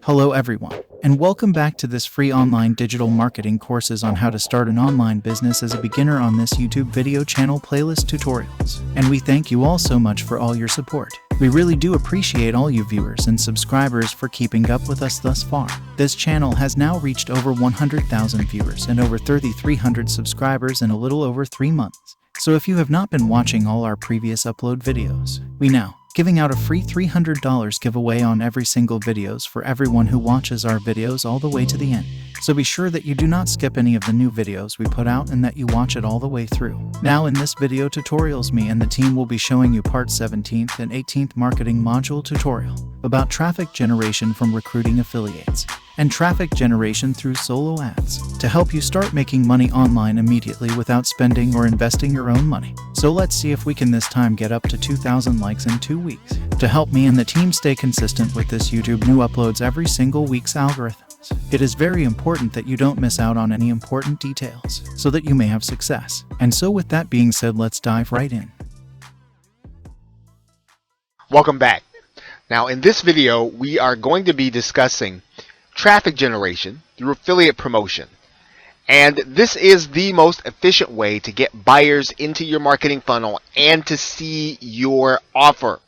Hello everyone, and welcome back to this free online digital marketing courses on how to start an online business as a beginner on this YouTube video channel playlist tutorials. And we thank you all so much for all your support. We really do appreciate all you viewers and subscribers for keeping up with us thus far. This channel has now reached over 100,000 viewers and over 3,300 subscribers in a little over 3 months. So if you have not been watching all our previous upload videos, we now giving out a free $300 giveaway on every single videos for everyone who watches our videos all the way to the end. So be sure that you do not skip any of the new videos we put out and that you watch it all the way through. Now in this video tutorials, me and the team will be showing you part 17th and 18th marketing module tutorial about traffic generation from recruiting affiliates and traffic generation through solo ads to help you start making money online immediately without spending or investing your own money. So let's see if we can this time get up to 2,000 likes in 2 weeks to help me and the team stay consistent with this YouTube new uploads every single week's algorithms. It is very important that you don't miss out on any important details so that you may have success. And so with that being said, let's dive right in. Welcome back. Now in this video we are going to be discussing traffic generation through affiliate promotion. And this is the most efficient way to get buyers into your marketing funnel and to see your offer.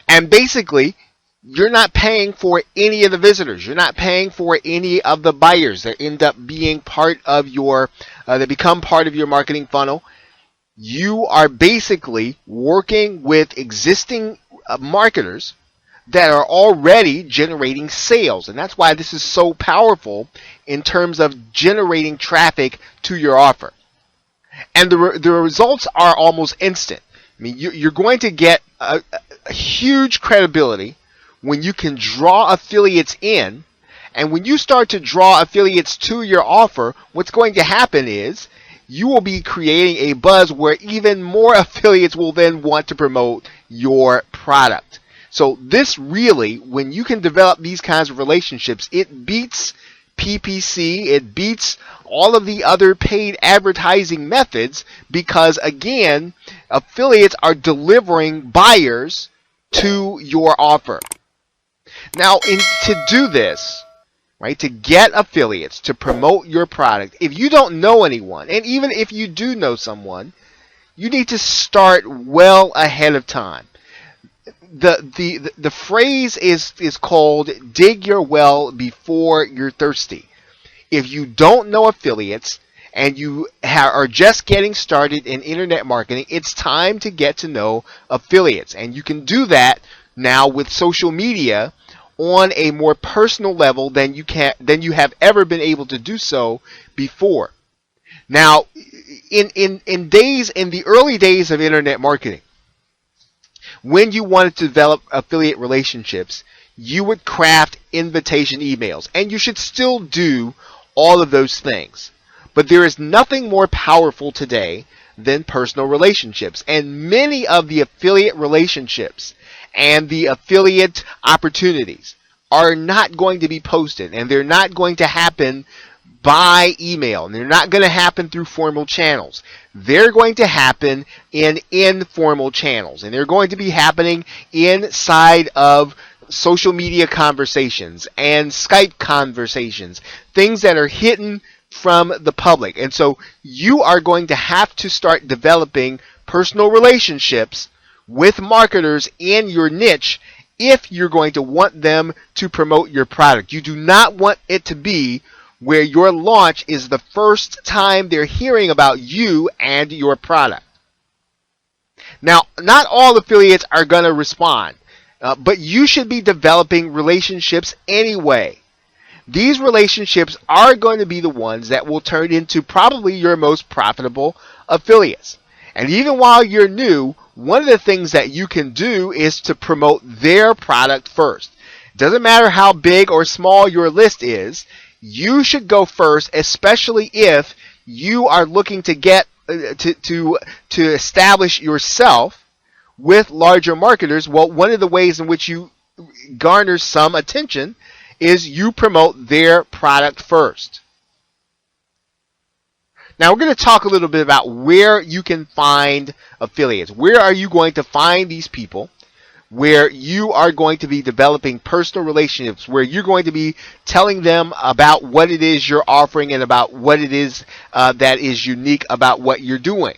And basically, you're not paying for any of the visitors. You're not paying for any of the buyers that end up being part of your, that become part of your marketing funnel. You are basically working with existing marketers that are already generating sales. And that's why this is so powerful in terms of generating traffic to your offer. And the results are almost instant. I mean, you're going to get a huge credibility when you can draw affiliates in. And when you start to draw affiliates to your offer, what's going to happen is you will be creating a buzz where even more affiliates will then want to promote your product. So this really, when you can develop these kinds of relationships, it beats PPC, it beats all of the other paid advertising methods because, again, affiliates are delivering buyers to your offer. Now, to do this, right, to get affiliates to promote your product, if you don't know anyone, and even if you do know someone, you need to start well ahead of time. The phrase is called dig your well before you're thirsty. If you don't know affiliates and you are just getting started in internet marketing, it's time to get to know affiliates. And you can do that now with social media on a more personal level than you have ever been able to do so before. Now, in the early days of internet marketing, when you wanted to develop affiliate relationships, you would craft invitation emails, and you should still do all of those things. But there is nothing more powerful today than personal relationships, and many of the affiliate relationships and the affiliate opportunities are not going to be posted, and they're not going to happen by email, and they're not going to happen through formal channels. They're going to happen in informal channels, and they're going to be happening inside of social media conversations and Skype conversations, things that are hidden from the public. And so you are going to have to start developing personal relationships with marketers in your niche if you're going to want them to promote your product. You do not want it to be where your launch is the first time they're hearing about you and your product. Now, not all affiliates are going to respond, but you should be developing relationships anyway. These relationships are going to be the ones that will turn into probably your most profitable affiliates. And even while you're new, one of the things that you can do is to promote their product first. It doesn't matter how big or small your list is. You should go first, especially if you are looking to get to establish yourself with larger marketers. Well, one of the ways in which you garner some attention is you promote their product first. Now we're going to talk a little bit about where you can find affiliates. Where are you going to find these people? Where you are going to be developing personal relationships, where you're going to be telling them about what it is you're offering and about what it is that is unique about what you're doing.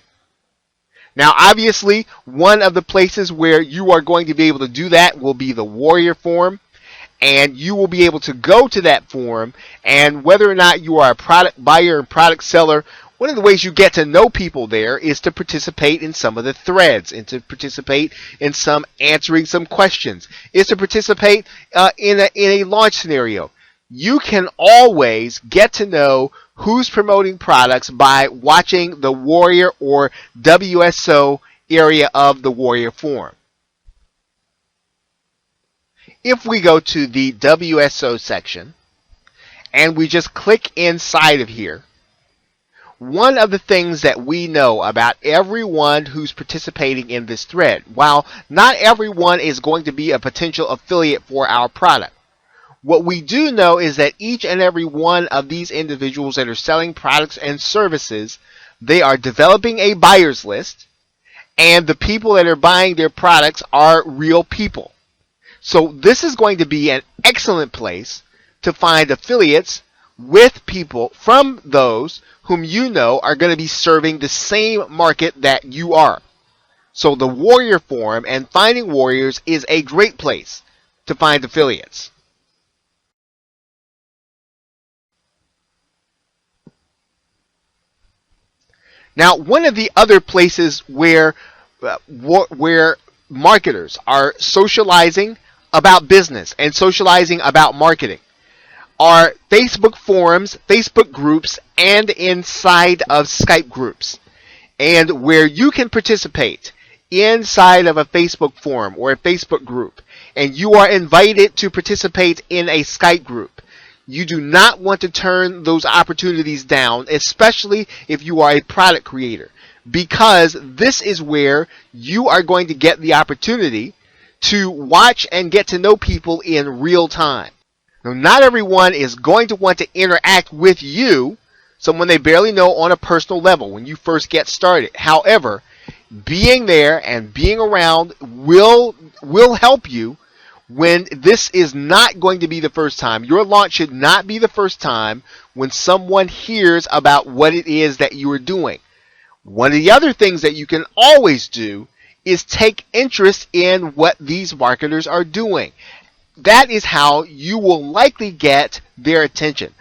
Now, obviously, one of the places where you are going to be able to do that will be the Warrior Forum, and you will be able to go to that forum, and whether or not you are a product buyer and product seller, one of the ways you get to know people there is to participate in some of the threads, and to participate in some answering some questions, is to participate in a launch scenario. You can always get to know who's promoting products by watching the Warrior or WSO area of the Warrior Forum. If we go to the WSO section and we just click inside of here, one of the things that we know about everyone who's participating in this thread, while not everyone is going to be a potential affiliate for our product, what we do know is that each and every one of these individuals that are selling products and services, they are developing a buyer's list, and the people that are buying their products are real people. So this is going to be an excellent place to find affiliates with people from those whom you know are going to be serving the same market that you are. So the Warrior Forum and Finding Warriors is a great place to find affiliates. Now, one of the other places where marketers are socializing about business and socializing about marketing are Facebook forums, Facebook groups, and inside of Skype groups. And where you can participate inside of a Facebook forum or a Facebook group, and you are invited to participate in a Skype group, you do not want to turn those opportunities down, especially if you are a product creator, because this is where you are going to get the opportunity to watch and get to know people in real time. Now, not everyone is going to want to interact with you, someone they barely know, on a personal level when you first get started. However, being there and being around will help you when this is not going to be the first time. Your launch should not be the first time when someone hears about what it is that you are doing. One of the other things that you can always do is take interest in what these marketers are doing. That is how you will likely get their attention.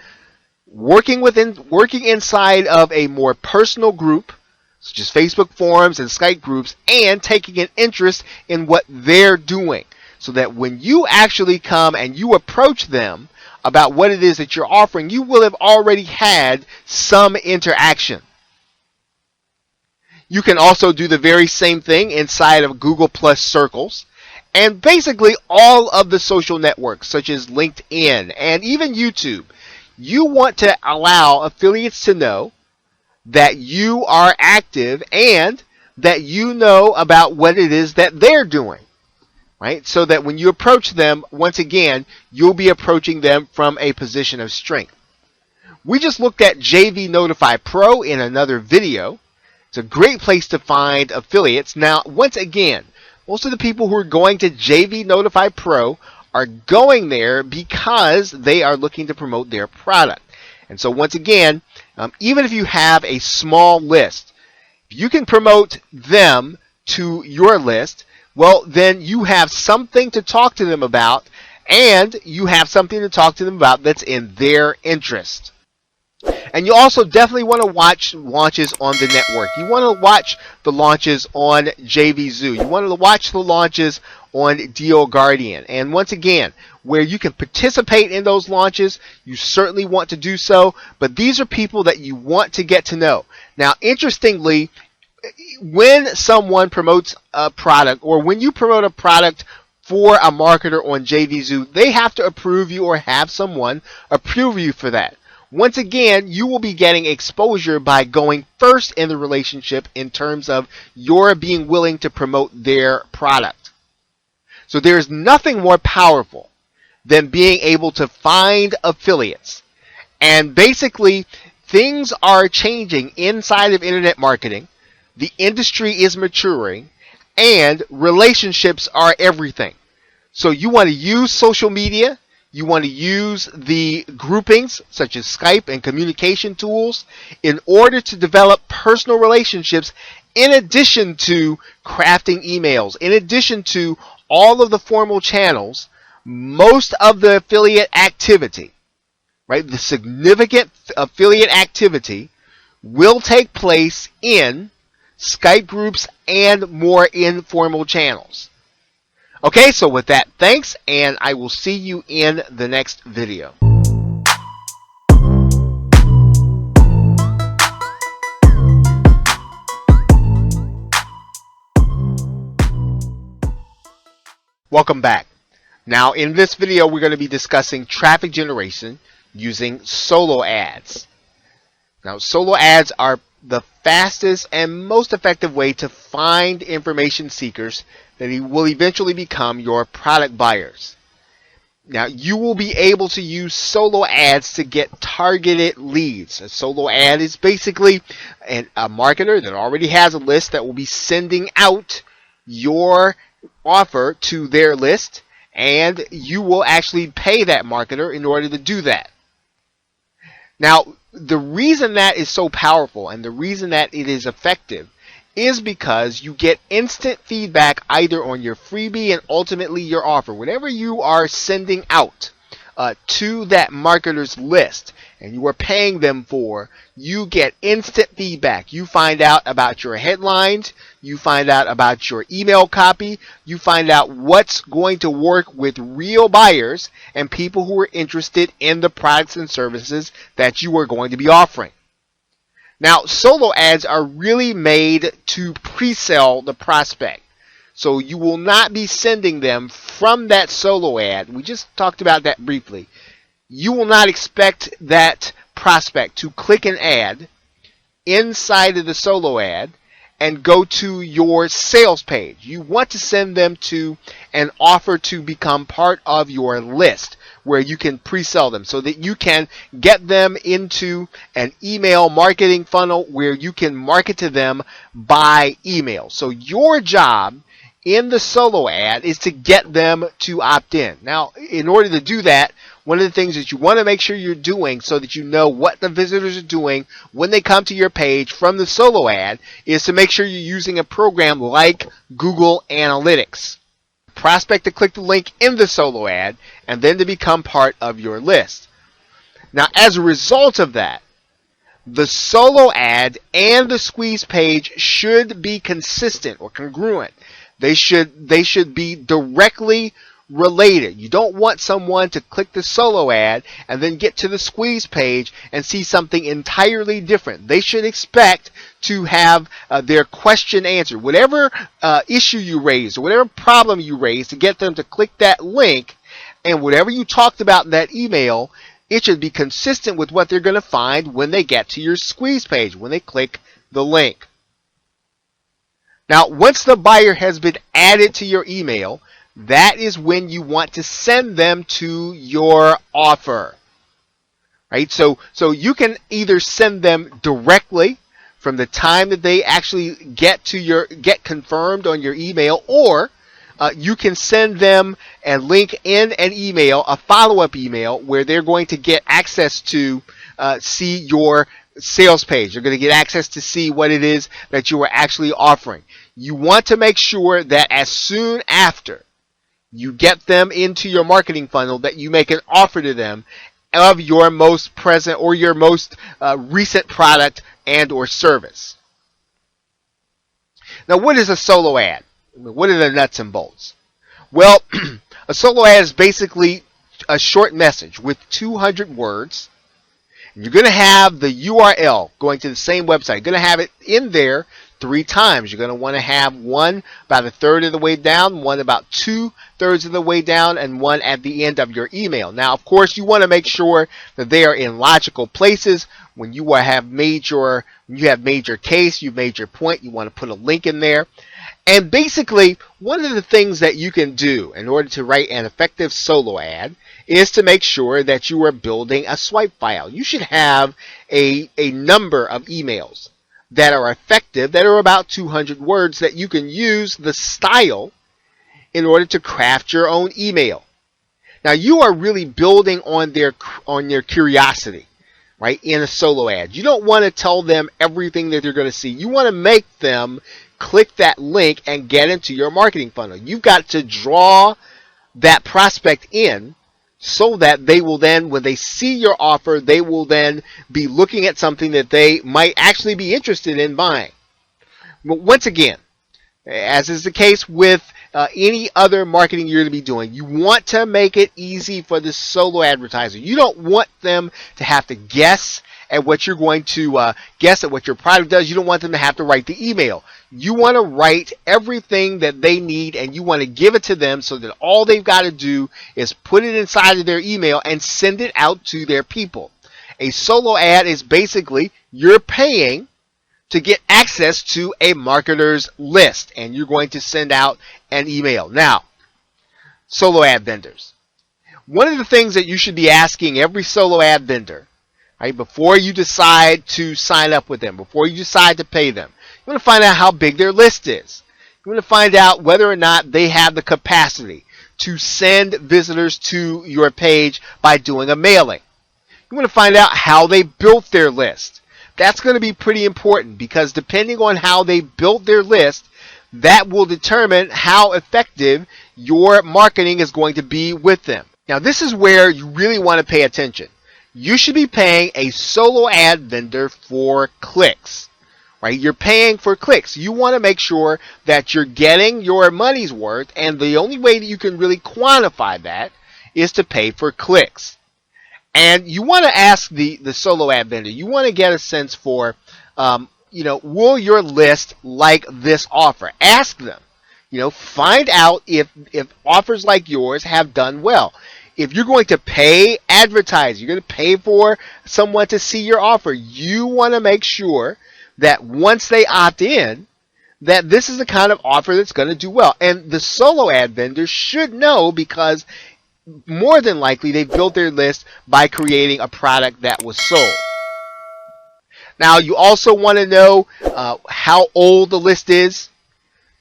Working inside of a more personal group, such as Facebook forums and Skype groups, and taking an interest in what they're doing, so that when you actually come and you approach them about what it is that you're offering, you will have already had some interaction. You can also do the very same thing inside of Google Plus circles, and basically all of the social networks such as LinkedIn and even YouTube. You want to allow affiliates to know that you are active and that you know about what it is that they're doing. Right? So that when you approach them, once again, you'll be approaching them from a position of strength. We just looked at JV Notify Pro in another video. It's a great place to find affiliates. Now, once again, most of the people who are going to JV Notify Pro are going there because they are looking to promote their product. And so once again, even if you have a small list, if you can promote them to your list, well, then you have something to talk to them about, and you have something to talk to them about that's in their interest. And you also definitely want to watch launches on the network. You want to watch the launches on JVZoo. You want to watch the launches on Deal Guardian. And once again, where you can participate in those launches, you certainly want to do so. But these are people that you want to get to know. Now, interestingly, when someone promotes a product, or when you promote a product for a marketer on JVZoo, they have to approve you or have someone approve you for that. Once again, you will be getting exposure by going first in the relationship in terms of your being willing to promote their product. So there's nothing more powerful than being able to find affiliates and basically things are changing inside of internet marketing. The industry is maturing, and relationships are everything. So you want to use social media. You want to use the groupings such as Skype and communication tools in order to develop personal relationships, in addition to crafting emails, in addition to all of the formal channels. Most of the affiliate activity, right, the significant affiliate activity will take place in Skype groups and more informal channels. Okay, so with that, thanks, and I will see you in the next video. Welcome back. Now, in this video, we're going to be discussing traffic generation using solo ads. Now, solo ads are the fastest and most effective way to find information seekers that will eventually become your product buyers. Now, you will be able to use solo ads to get targeted leads. A solo ad is basically a marketer that already has a list that will be sending out your offer to their list, and you will actually pay that marketer in order to do that. Now, the reason that is so powerful and the reason that it is effective is because you get instant feedback either on your freebie and ultimately your offer. Whatever you are sending out to that marketer's list and you are paying them for, you get instant feedback. You find out about your headlines, you find out about your email copy, you find out what's going to work with real buyers and people who are interested in the products and services that you are going to be offering. Now, solo ads are really made to pre-sell the prospect. So you will not be sending them from that solo ad. We just talked about that briefly. You will not expect that prospect to click an ad inside of the solo ad and go to your sales page. You want to send them to an offer to become part of your list where you can pre-sell them so that you can get them into an email marketing funnel where you can market to them by email. So your job in the solo ad is to get them to opt in. Now, in order to do that, one of the things that you want to make sure you're doing so that you know what the visitors are doing when they come to your page from the solo ad is to make sure you're using a program like Google Analytics. Prospect to click the link in the solo ad and then to become part of your list. Now, as a result of that, the solo ad and the squeeze page should be consistent or congruent. They should be directly related. You don't want someone to click the solo ad and then get to the squeeze page and see something entirely different. They should expect to have their question answered. Whatever issue you raise or whatever problem you raise to get them to click that link, and whatever you talked about in that email, it should be consistent with what they're going to find when they get to your squeeze page, when they click the link. Now, once the buyer has been added to your email, that is when you want to send them to your offer. Right? So you can either send them directly from the time that they actually get confirmed on your email, or you can send them a link in an email, a follow-up email, where they're going to get access to see your sales page. They're going to get access to see what it is that you are actually offering. You want to make sure that as soon after you get them into your marketing funnel that you make an offer to them of your most present or your most recent product and or service. Now, what is a solo ad? What are the nuts and bolts? Well, a solo ad is basically a short message with 200 words. You're going to have the URL going to the same website. You're going to have it in there 3 times. You're going to want to have one about 1/3 of the way down, one about 2/3 of the way down, and one at the end of your email. Now, of course, you want to make sure that they are in logical places. When you have made your case, you've made your point, you want to put a link in there. And basically, one of the things that you can do in order to write an effective solo ad is to make sure that you are building a swipe file. You should have a number of emails that are effective, that are about 200 words, that you can use the style in order to craft your own email. Now, you are really building on their curiosity, right, in a solo ad. You don't want to tell them everything that they're going to see. You want to make them click that link and get into your marketing funnel. You've got to draw that prospect in so that they will then, when they see your offer, they will then be looking at something that they might actually be interested in buying. But once again, as is the case with any other marketing you're going to be doing, you want to make it easy for the solo advertiser. You don't want them to have to guess at what you're going to guess at what your product does. You don't want them to have to write the email. You want to write everything that they need, and you want to give it to them so that all they've got to do is put it inside of their email and send it out to their people. A solo ad is basically you're paying to get access to a marketer's list, and you're going to send out an email. Now, solo ad vendors. One of the things that you should be asking every solo ad vendor, right, before you decide to sign up with them, before you decide to pay them, you want to find out how big their list is. You want to find out whether or not they have the capacity to send visitors to your page by doing a mailing. You want to find out how they built their list. That's going to be pretty important, because depending on how they built their list, that will determine how effective your marketing is going to be with them. Now, this is where you really want to pay attention. You should be paying a solo ad vendor for clicks, right? You're paying for clicks. You want to make sure that you're getting your money's worth, and the only way that you can really quantify that is to pay for clicks. And you want to ask the solo ad vendor, you want to get a sense for, will your list like this offer? Ask them. Find out if offers like yours have done well. If you're going to pay advertise, you're going to pay for someone to see your offer, you want to make sure that once they opt in, that this is the kind of offer that's going to do well. And the solo ad vendor should know, because more than likely they built their list by creating a product that was sold. Now, you also want to know how old the list is.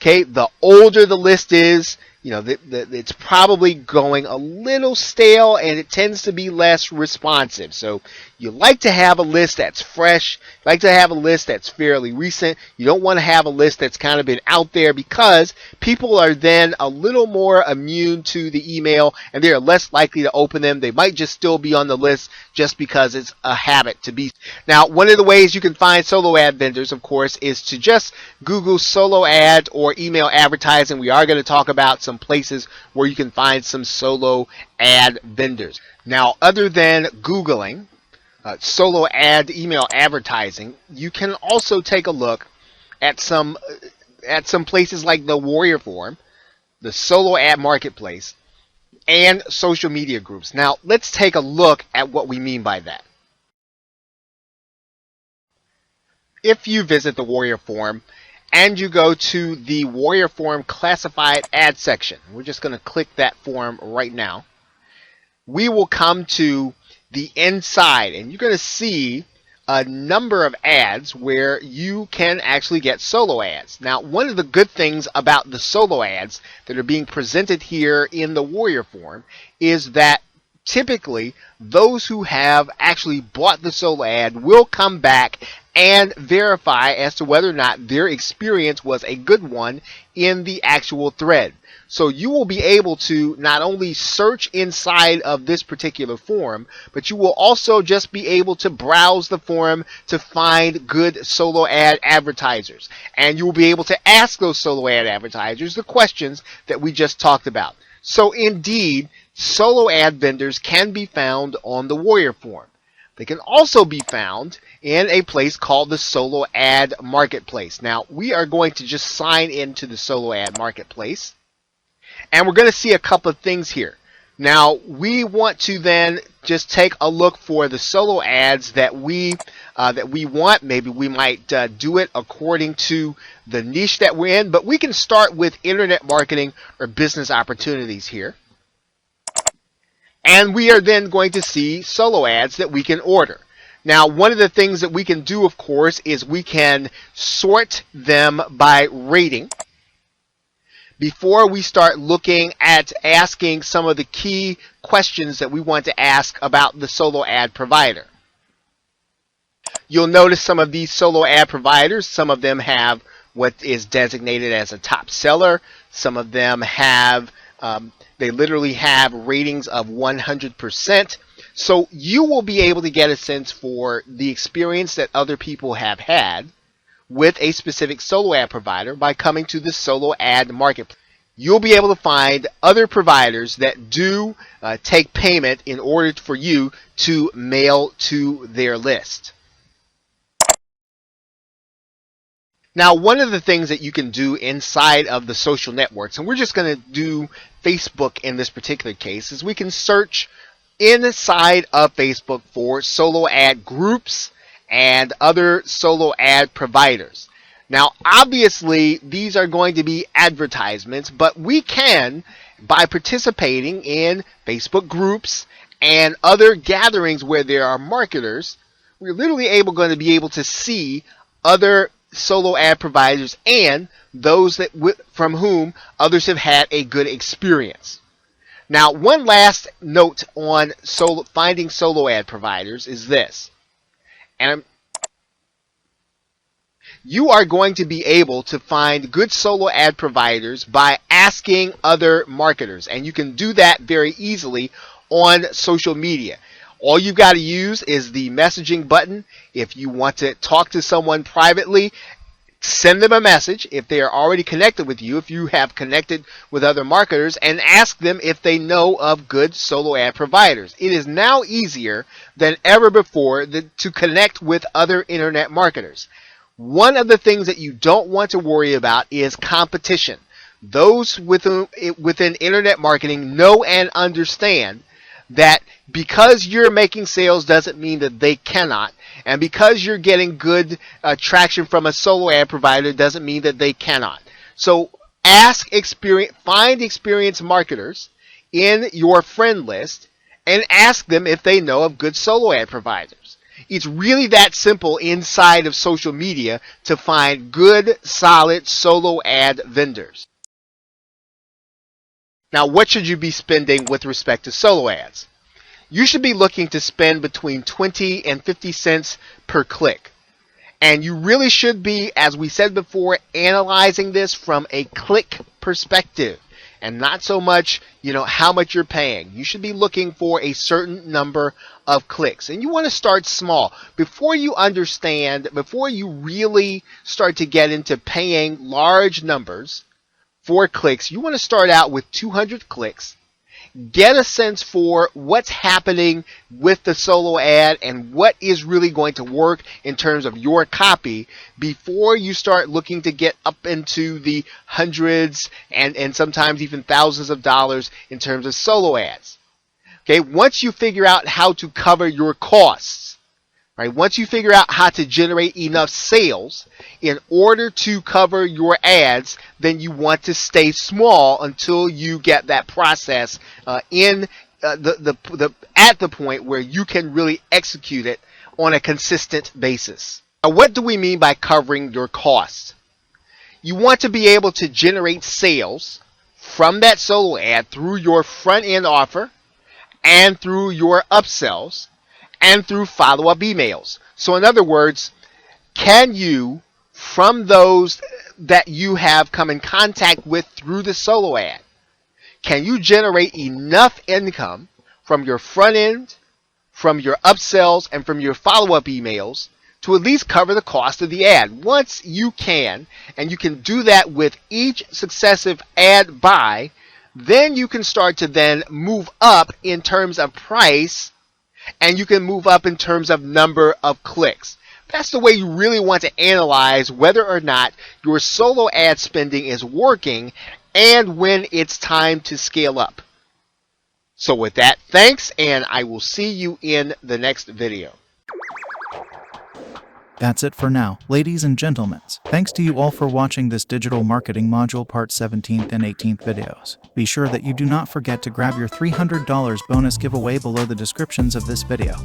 Okay, the older the list is, it's probably going a little stale, and it tends to be less responsive. So you like to have a list that's fresh. You like to have a list that's fairly recent. You don't want to have a list that's kind of been out there, because people are then a little more immune to the email, and they are less likely to open them. They might just still be on the list just because it's a habit to be. Now, one of the ways you can find solo ad vendors, of course, is to just Google solo ad or email advertising. We are going to talk about some places where you can find some solo ad vendors. Now, other than Googling solo ad email advertising, you can also take a look at some places like the Warrior Forum, the Solo Ad Marketplace, and social media groups. Now, let's take a look at what we mean by that. If you visit the Warrior Forum and you go to the Warrior Forum classified ad section, we're just going to click that forum right now, we will come to the inside, and you're going to see a number of ads where you can actually get solo ads. Now, one of the good things about the solo ads that are being presented here in the Warrior Forum is that typically those who have actually bought the solo ad will come back and verify as to whether or not their experience was a good one in the actual thread. So you will be able to not only search inside of this particular forum, but you will also just be able to browse the forum to find good solo ad advertisers. And you will be able to ask those solo ad advertisers the questions that we just talked about. So indeed, solo ad vendors can be found on the Warrior Forum. They can also be found in a place called the Solo Ad Marketplace. Now, we are going to just sign into the Solo Ad Marketplace, and we're going to see a couple of things here. Now, we want to then just take a look for the solo ads that we that we want. Maybe we might do it according to the niche that we're in, but we can start with internet marketing or business opportunities here. And we are then going to see solo ads that we can order. Now, one of the things that we can do, of course, is we can sort them by rating before we start looking at asking some of the key questions that we want to ask about the solo ad provider. You'll notice some of these solo ad providers, some of them have what is designated as a top seller. Some of them have, they literally have ratings of 100%. So you will be able to get a sense for the experience that other people have had with a specific solo ad provider by coming to the solo ad marketplace. You'll be able to find other providers that do take payment in order for you to mail to their list. Now, one of the things that you can do inside of the social networks, and we're just going to do Facebook in this particular case, is we can search inside of Facebook for solo ad groups and other solo ad providers. Now, obviously, these are going to be advertisements, but we can, by participating in Facebook groups and other gatherings where there are marketers, we're literally going to be able to see other solo ad providers and those that from whom others have had a good experience. Now, one last note on finding solo ad providers is this, and you are going to be able to find good solo ad providers by asking other marketers, and you can do that very easily on social media. All you've got to use is the messaging button. If you want to talk to someone privately, send them a message if they are already connected with you, if you have connected with other marketers, and ask them if they know of good solo ad providers. It is now easier than ever before to connect with other internet marketers. One of the things that you don't want to worry about is competition. Those within internet marketing know and understand that because you're making sales doesn't mean that they cannot, and because you're getting good traction from a solo ad provider doesn't mean that they cannot. So find experienced marketers in your friend list and ask them if they know of good solo ad providers. It's really that simple inside of social media to find good, solid solo ad vendors. Now, what should you be spending with respect to solo ads? You should be looking to spend between 20 and 50 cents per click. And you really should be, as we said before, analyzing this from a click perspective and not so much, how much you're paying. You should be looking for a certain number of clicks. And you want to start small. Before you really start to get into paying large numbers for clicks, you want to start out with 200 clicks. Get a sense for what's happening with the solo ad and what is really going to work in terms of your copy before you start looking to get up into the hundreds and sometimes even thousands of dollars in terms of solo ads. Okay, once you figure out how to cover your costs, right? Once you figure out how to generate enough sales in order to cover your ads, then you want to stay small until you get that process at the point where you can really execute it on a consistent basis. Now, what do we mean by covering your costs? You want to be able to generate sales from that solo ad through your front end offer and through your upsells and through follow-up emails. So in other words, can you, from those that you have come in contact with through the solo ad, can you generate enough income from your front end, from your upsells, and from your follow-up emails to at least cover the cost of the ad? Once you can, and you can do that with each successive ad buy, then you can start to then move up in terms of price, and you can move up in terms of number of clicks. That's the way you really want to analyze whether or not your solo ad spending is working and when it's time to scale up. So with that, thanks, and I will see you in the next video. That's it for now, ladies and gentlemen. Thanks to you all for watching this digital marketing module part 17th and 18th videos. Be sure that you do not forget to grab your $300 bonus giveaway below the descriptions of this video.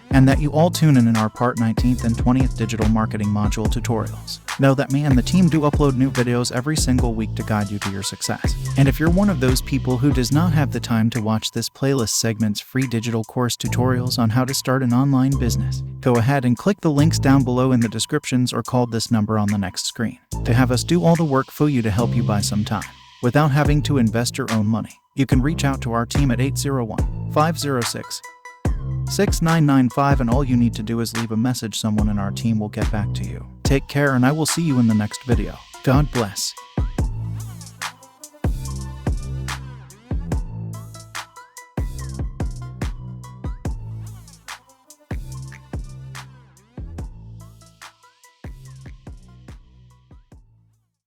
And that you all tune in our part 19th and 20th digital marketing module tutorials. Know that me and the team do upload new videos every single week to guide you to your success. And if you're one of those people who does not have the time to watch this playlist segment's free digital course tutorials on how to start an online business, go ahead and click the links down below in the descriptions or call this number on the next screen to have us do all the work for you to help you buy some time without having to invest your own money. You can reach out to our team at 801-506-6995, and all you need to do is leave a message. Someone in our team will get back to you. Take care, and I will see you in the next video. God bless.